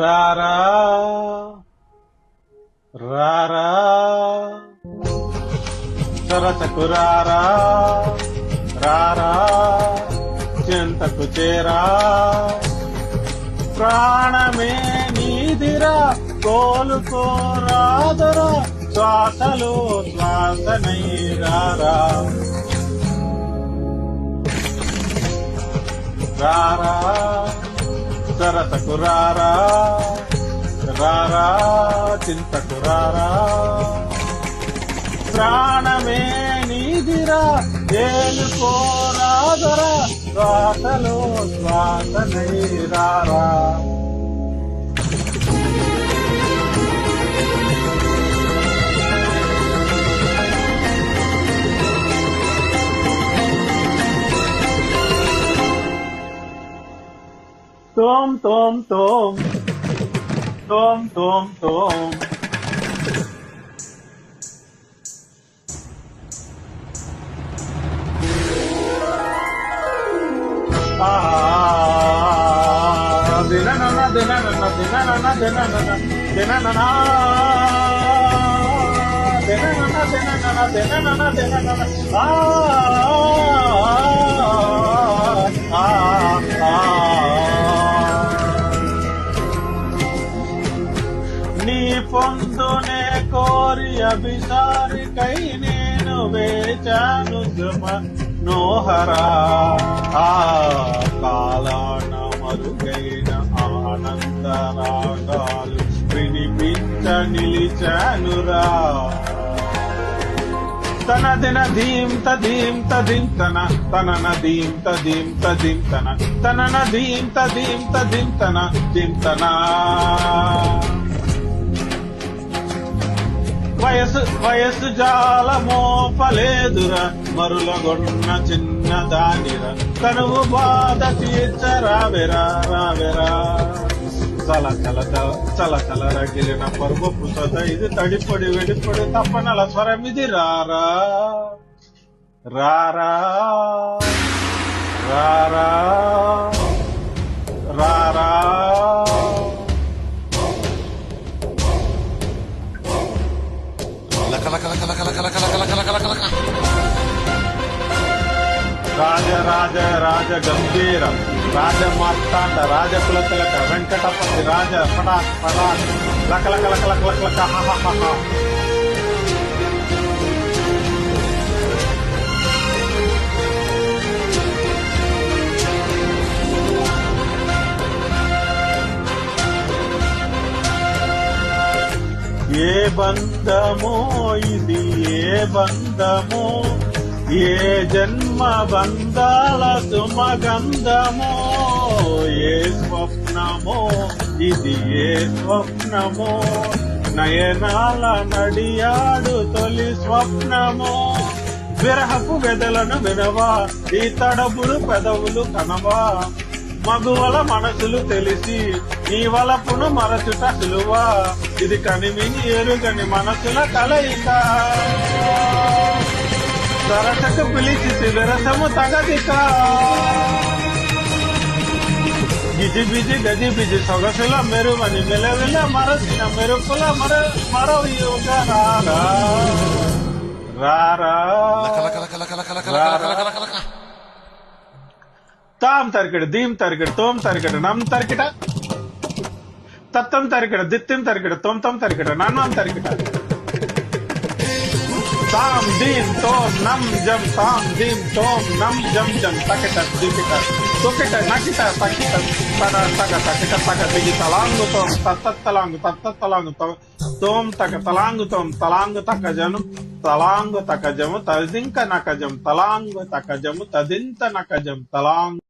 రారా రారా సరసకు రారా రారా చెంతకు చేరా ప్రాణమే నీదిరా కోలుకోరాదరా శ్వాసలో శ్వాసనై రారా రారా సరసకు రారా రారా చింతకు రారా ప్రాణమే నీదిరా ఏలుకోరాదరా శ్వాసలో శ్వాసనై రారా తోం తోం తోం తోం తోం తోం దిననన దిననన దిననన దిననన దిననన దిననన దిననన దిననన దిననన నీ పొందునే కోరి అభిసారికై నేను వేచాను సుమ నోహరా ఆ కాలాన మరుగైన ఆనంద రాగాలు వినిపించ నిలిచానురా తన దిన ధీం తధీం తధీం తన తనన ధీం తధీం తధీం తన తనన ధీం తధీం తధీం తన చింతన వయసు జాల మోపలేదురా మరులగొన్న చిన్న దానిరా తనువు బాధ తీర్చరావెరా రావెరా చల చల చల చల రగిలిన పరుపు సొద ఇది తడిపొడి వెడిపొడి తప్పనల స్వరమిది రారా రారా రారా రారా రాజ రాజ రాజ గంభీర రాజ మార్తాండ రాజ కులతిలక వెంకటపతి రాజ పడాక్ పడాక్ లకలక లకలక లకలక హహహ ఏ బంధమో ఇది ఏ బంధమో ఏ జన్మ బంధాల సుమగంధమో ఏ స్వప్నమో ఇది ఏ స్వప్నమో నయనాల నడియాడు తొలి స్వప్నమో విరహపు వెదలను వినవా ఈ తడబులు పెదవులు కనవా మగువల మనసులు తెలిసి నీ వలపును మరచుట సులువా ఇది కనివిని ఎరుగని మనసుల కలయిక సరసకు పిలిచి విరసము తగదిక గిజి బిజి గజి బిజి సొగసుల మెరువని మెలవిల మరచిన మెరుపుల మరవయుగ రారా రారా తాం తరికిడ దీం తరికిడ తోం తరికిడ నం తరికిట తత్తం తరికిడ దిత్తం తరికిడ తొంతం తరికిడ నన్నం తరికిట తాం దీం తోం నం జం తాం దీం తోం నం జం జం తకిట దికిట తొకిట నకిట తకిట తన తగ తకిట తగ దిగి తలాంగు తోం తత్తలాంగు తత్తలాంగు తోం తగ తలాంగు తోం తలాంగు తకజను తలాంగు తకజము తదింక నకజం తలాంగు తకజము తదింత నకజం తలాంగు